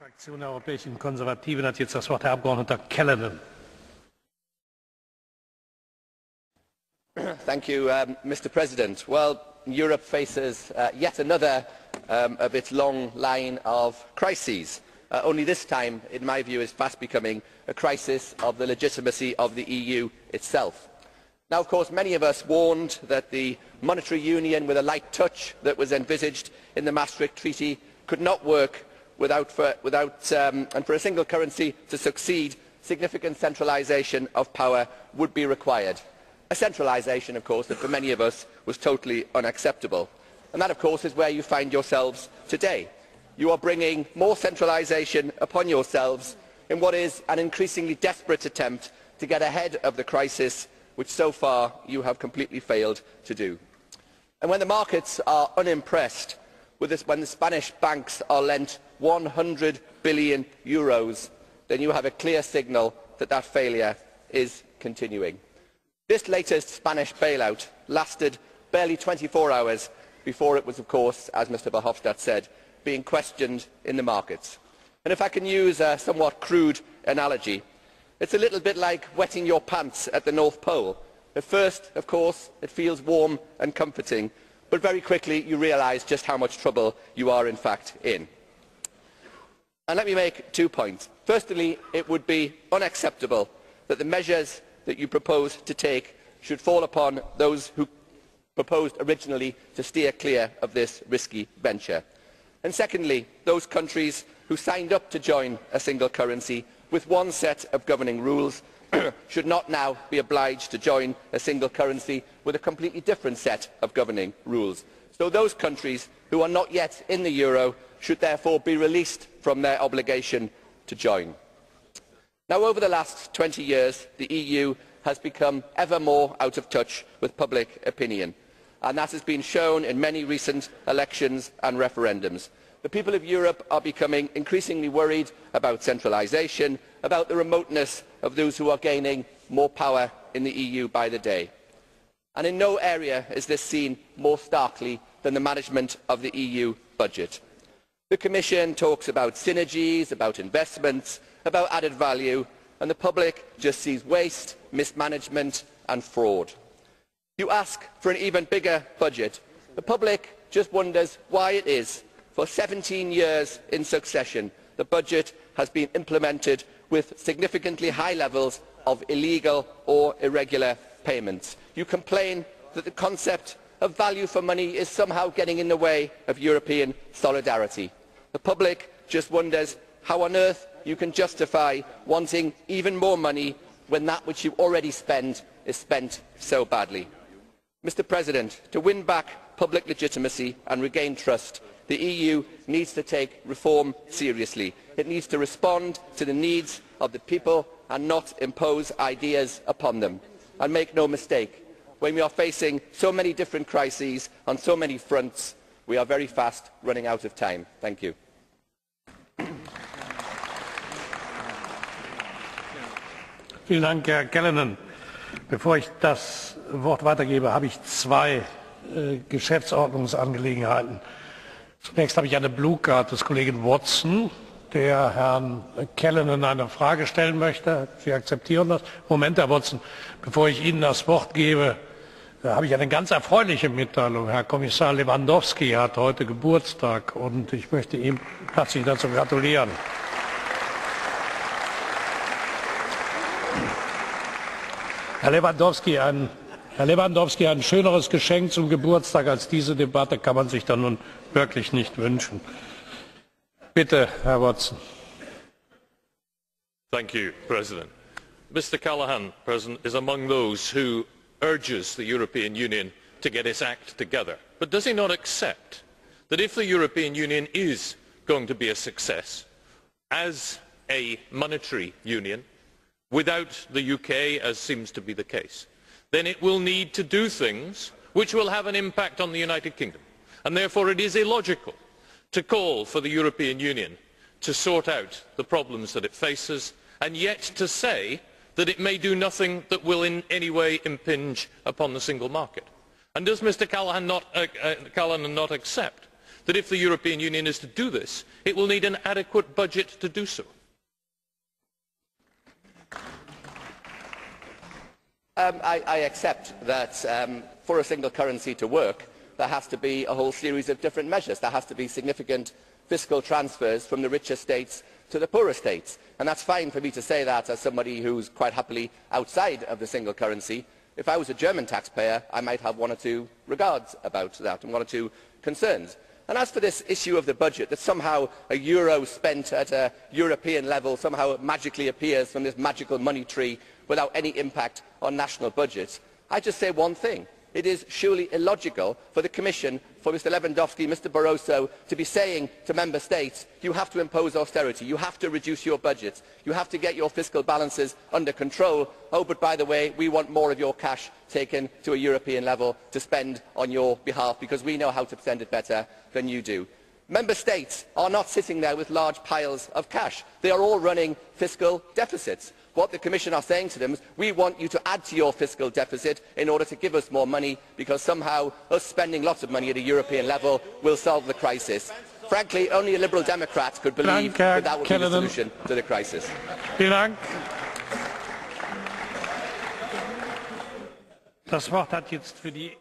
Fraktion der Europäischen Konservativen hat jetzt das Wort Herr Abgeordneter Callanan. Thank you, Mr. President. Well, Europe faces yet another of its long line of crises. Only this time, in my view, is fast becoming a crisis of the legitimacy of the EU itself. Now, of course, many of us warned that the monetary union with a light touch that was envisaged in the Maastricht Treaty could not work and for a single currency to succeed, significant centralisation of power would be required. A centralisation, of course, that for many of us was totally unacceptable. And that, of course, is where you find yourselves today. You are bringing more centralisation upon yourselves in what is an increasingly desperate attempt to get ahead of the crisis, which so far you have completely failed to do. And when the markets are unimpressed with this, when the Spanish banks are lent €100 billion, then you have a clear signal that that failure is continuing. This latest Spanish bailout lasted barely 24 hours before it was, of course, as Mr Verhofstadt said, being questioned in the markets. And if I can use a somewhat crude analogy, it's a little bit like wetting your pants at the North Pole. At first, of course, it feels warm and comforting, but very quickly you realise just how much trouble you are in fact in. And let me make 2 points. Firstly, it would be unacceptable that the measures that you propose to take should fall upon those who proposed originally to steer clear of this risky venture. And secondly, those countries who signed up to join a single currency with one set of governing rules should not now be obliged to join a single currency with a completely different set of governing rules. So those countries who are not yet in the euro should therefore be released from their obligation to join. Now, over the last 20 years, the EU has become ever more out of touch with public opinion, and that has been shown in many recent elections and referendums. The people of Europe are becoming increasingly worried about centralisation, about the remoteness of those who are gaining more power in the EU by the day. And in no area is this seen more starkly than the management of the EU budget. The Commission talks about synergies, about investments, about added value, and the public just sees waste, mismanagement and fraud. You ask for an even bigger budget. The public just wonders why it is, for 17 years in succession, the budget has been implemented with significantly high levels of illegal or irregular payments. You complain that the concept of value for money is somehow getting in the way of European solidarity. The public just wonders how on earth you can justify wanting even more money when that which you already spend is spent so badly. Mr President, to win back public legitimacy and regain trust, the EU needs to take reform seriously. It needs to respond to the needs of the people and not impose ideas upon them. And make no mistake, when we are facing so many different crises on so many fronts, we are very fast running out of time. Thank you. Vielen Dank, Herr Callanan. Bevor ich das Wort weitergebe, habe ich zwei Geschäftsordnungsangelegenheiten. Zunächst habe ich eine Blue Card des Kollegen Watson, der Herrn Callanan eine Frage stellen möchte. Sie akzeptieren das? Moment, Herr Watson, bevor ich Ihnen das Wort gebe, habe ich eine ganz erfreuliche Mitteilung. Herr Kommissar Lewandowski hat heute Geburtstag und ich möchte ihm herzlich dazu gratulieren. Herr Lewandowski, ein schöneres Geschenk zum Geburtstag als diese Debatte kann man sich dann nun wirklich nicht wünschen. Bitte, Herr Watson. Thank you, President. Mr Callanan, President, is among those who urges the European Union to get its act together. But does he not accept that if the European Union is going to be a success as a monetary union, without the UK, as seems to be the case, then it will need to do things which will have an impact on the United Kingdom. And therefore it is illogical to call for the European Union to sort out the problems that it faces, and yet to say that it may do nothing that will in any way impinge upon the single market. And does Mr Callanan not accept that if the European Union is to do this, it will need an adequate budget to do so? I accept that for a single currency to work, there has to be a whole series of different measures. There has to be significant fiscal transfers from the richer states to the poorer states. And that's fine for me to say that as somebody who's quite happily outside of the single currency. If I was a German taxpayer, I might have one or two regards about that and one or two concerns. And as for this issue of the budget, that somehow a euro spent at a European level somehow magically appears from this magical money tree without any impact on national budgets, I just say one thing. It is surely illogical for the Commission, for Mr Lewandowski, Mr Barroso, to be saying to Member States, you have to impose austerity, you have to reduce your budgets, you have to get your fiscal balances under control. Oh, but by the way, we want more of your cash taken to a European level to spend on your behalf because we know how to spend it better than you do. Member States are not sitting there with large piles of cash. They are all running fiscal deficits. What the Commission are saying to them is, we want you to add to your fiscal deficit in order to give us more money because somehow us spending lots of money at a European level will solve the crisis. Frankly, only a Liberal Democrat could believe that that would be the solution to the crisis. Das Wort hat jetzt für die